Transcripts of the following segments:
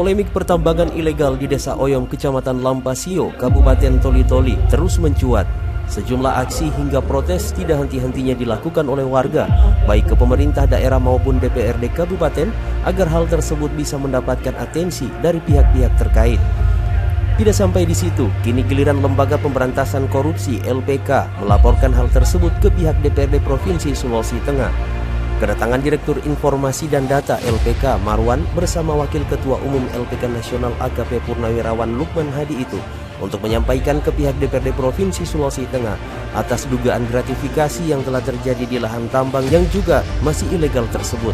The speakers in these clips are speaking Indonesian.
Polemik pertambangan ilegal di Desa Oyom, Kecamatan Lampasio, Kabupaten Toli-Toli terus mencuat. Sejumlah aksi hingga protes tidak henti-hentinya dilakukan oleh warga, baik ke pemerintah daerah maupun DPRD Kabupaten, agar hal tersebut bisa mendapatkan atensi dari pihak-pihak terkait. Tidak sampai di situ, kini giliran Lembaga Pemberantasan Korupsi (LPK) melaporkan hal tersebut ke pihak DPRD Provinsi Sulawesi Tengah. Kedatangan Direktur Informasi dan Data LPK Marwan bersama Wakil Ketua Umum LPK Nasional AKP Purnawirawan Lukman Hadi itu untuk menyampaikan ke pihak DPRD Provinsi Sulawesi Tengah atas dugaan gratifikasi yang telah terjadi di lahan tambang yang juga masih ilegal tersebut.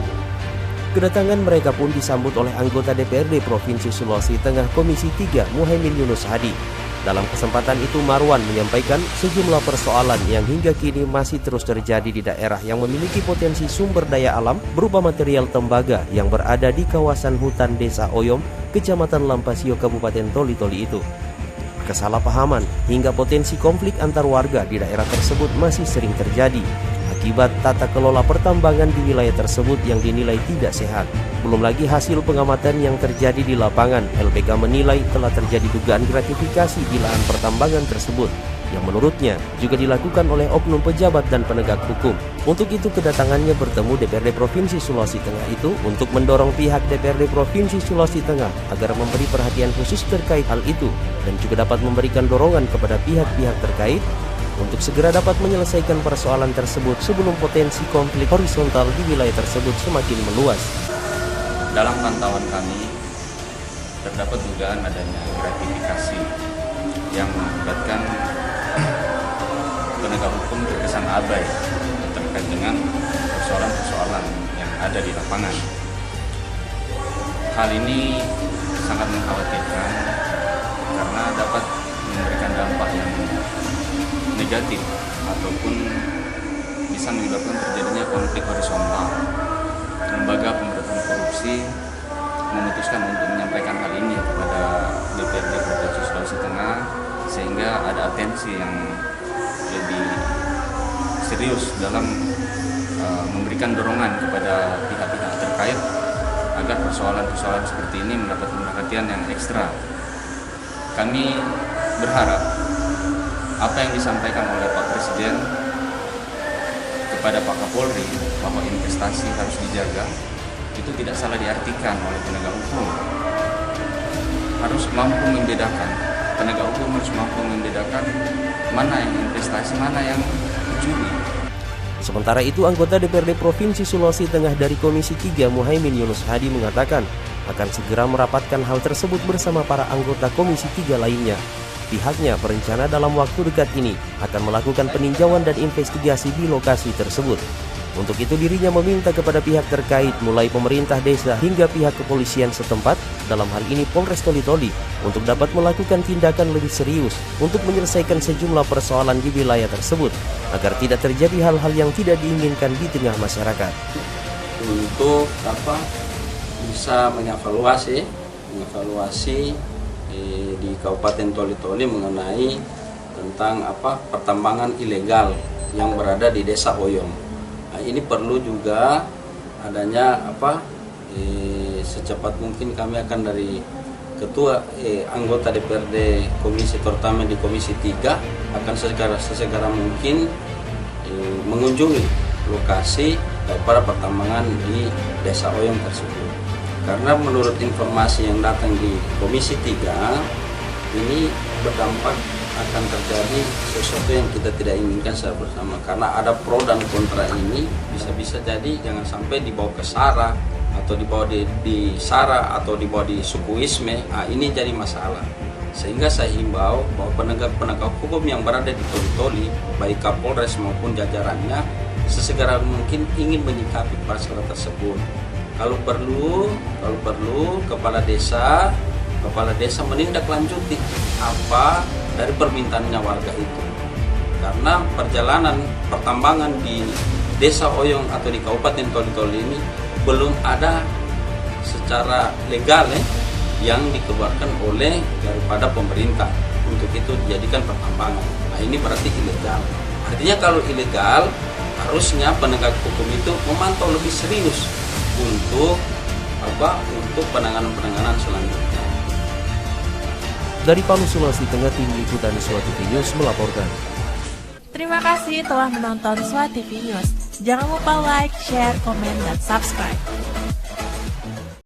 Kedatangan mereka pun disambut oleh anggota DPRD Provinsi Sulawesi Tengah Komisi 3 Muhaimin Yunus Hadi. Dalam kesempatan itu Marwan menyampaikan sejumlah persoalan yang hingga kini masih terus terjadi di daerah yang memiliki potensi sumber daya alam berupa material tembaga yang berada di kawasan hutan Desa Oyom, Kecamatan Lampasio, Kabupaten Toli-Toli itu. Kesalahpahaman hingga potensi konflik antar warga di daerah tersebut masih sering terjadi akibat tata kelola pertambangan di wilayah tersebut yang dinilai tidak sehat. Belum lagi hasil pengamatan yang terjadi di lapangan, LPK menilai telah terjadi dugaan gratifikasi di lahan pertambangan tersebut yang menurutnya juga dilakukan oleh oknum pejabat dan penegak hukum. Untuk itu kedatangannya bertemu DPRD Provinsi Sulawesi Tengah itu untuk mendorong pihak DPRD Provinsi Sulawesi Tengah agar memberi perhatian khusus terkait hal itu dan juga dapat memberikan dorongan kepada pihak-pihak terkait untuk segera dapat menyelesaikan persoalan tersebut sebelum potensi konflik horizontal di wilayah tersebut semakin meluas. Dalam pantauan kami, terdapat dugaan adanya gratifikasi yang mengakibatkan penegak hukum terkesan abai terkait dengan persoalan-persoalan yang ada di lapangan. Hal ini sangat mengkhawatirkan karena dapat memberikan dampak yang negatif ataupun bisa menyebabkan terjadinya konflik horizontal. Lembaga Pemberantasan Korupsi memutuskan untuk menyampaikan hal ini kepada DPRD Provinsi Sulawesi Tengah sehingga ada atensi yang lebih serius dalam memberikan dorongan kepada pihak-pihak terkait agar persoalan-persoalan seperti ini mendapat perhatian yang ekstra. Kami berharap apa yang disampaikan oleh Pak Presiden kepada Pak Kapolri bahwa investasi harus dijaga itu tidak salah diartikan oleh penegak hukum. Harus mampu membedakan, penegak hukum harus mampu membedakan mana yang investasi, mana yang judi. Sementara itu anggota DPRD Provinsi Sulawesi Tengah dari Komisi 3 Muhaimin Yunus Hadi mengatakan akan segera merapatkan hal tersebut bersama para anggota Komisi 3 lainnya. Pihaknya berencana dalam waktu dekat ini akan melakukan peninjauan dan investigasi di lokasi tersebut. Untuk itu dirinya meminta kepada pihak terkait mulai pemerintah desa hingga pihak kepolisian setempat, dalam hal ini Polres Toli-Toli, untuk dapat melakukan tindakan lebih serius untuk menyelesaikan sejumlah persoalan di wilayah tersebut agar tidak terjadi hal-hal yang tidak diinginkan di tengah masyarakat. Untuk bisa mengevaluasi di Kabupaten Toli-Toli mengenai tentang pertambangan ilegal yang berada di Desa Oyom. Nah, ini perlu juga adanya secepat mungkin kami akan dari ketua anggota DPRD Komisi terutama di Komisi 3 akan sesegera mungkin mengunjungi lokasi daripada pertambangan di Desa Oyom tersebut. Karena menurut informasi yang datang di Komisi 3, ini berdampak akan terjadi sesuatu yang kita tidak inginkan secara bersama. Karena ada pro dan kontra ini, bisa-bisa jadi jangan sampai dibawa ke SARA, atau dibawa di SARA, atau dibawa di Sukuisme. Nah, ini jadi masalah. Sehingga saya himbau bahwa penegak hukum yang berada di Toli-Toli, baik Kapolres maupun jajarannya, sesegera mungkin ingin menyikapi masalah tersebut. Kalau perlu kepala desa menindaklanjuti apa dari permintaannya warga itu. Karena perjalanan pertambangan di Desa Oyom atau di Kabupaten Toli-Toli ini belum ada secara legal yang dikeluarkan oleh daripada pemerintah untuk itu dijadikan pertambangan. Nah, ini berarti ilegal. Artinya kalau ilegal, harusnya penegak hukum itu memantau lebih serius untuk untuk penanganan selanjutnya. Dari Palu, Sulawesi Tengah, tim liputan SWA TV News melaporkan. Terima kasih telah menonton SWA TV News. Jangan lupa like, share, komen, dan subscribe.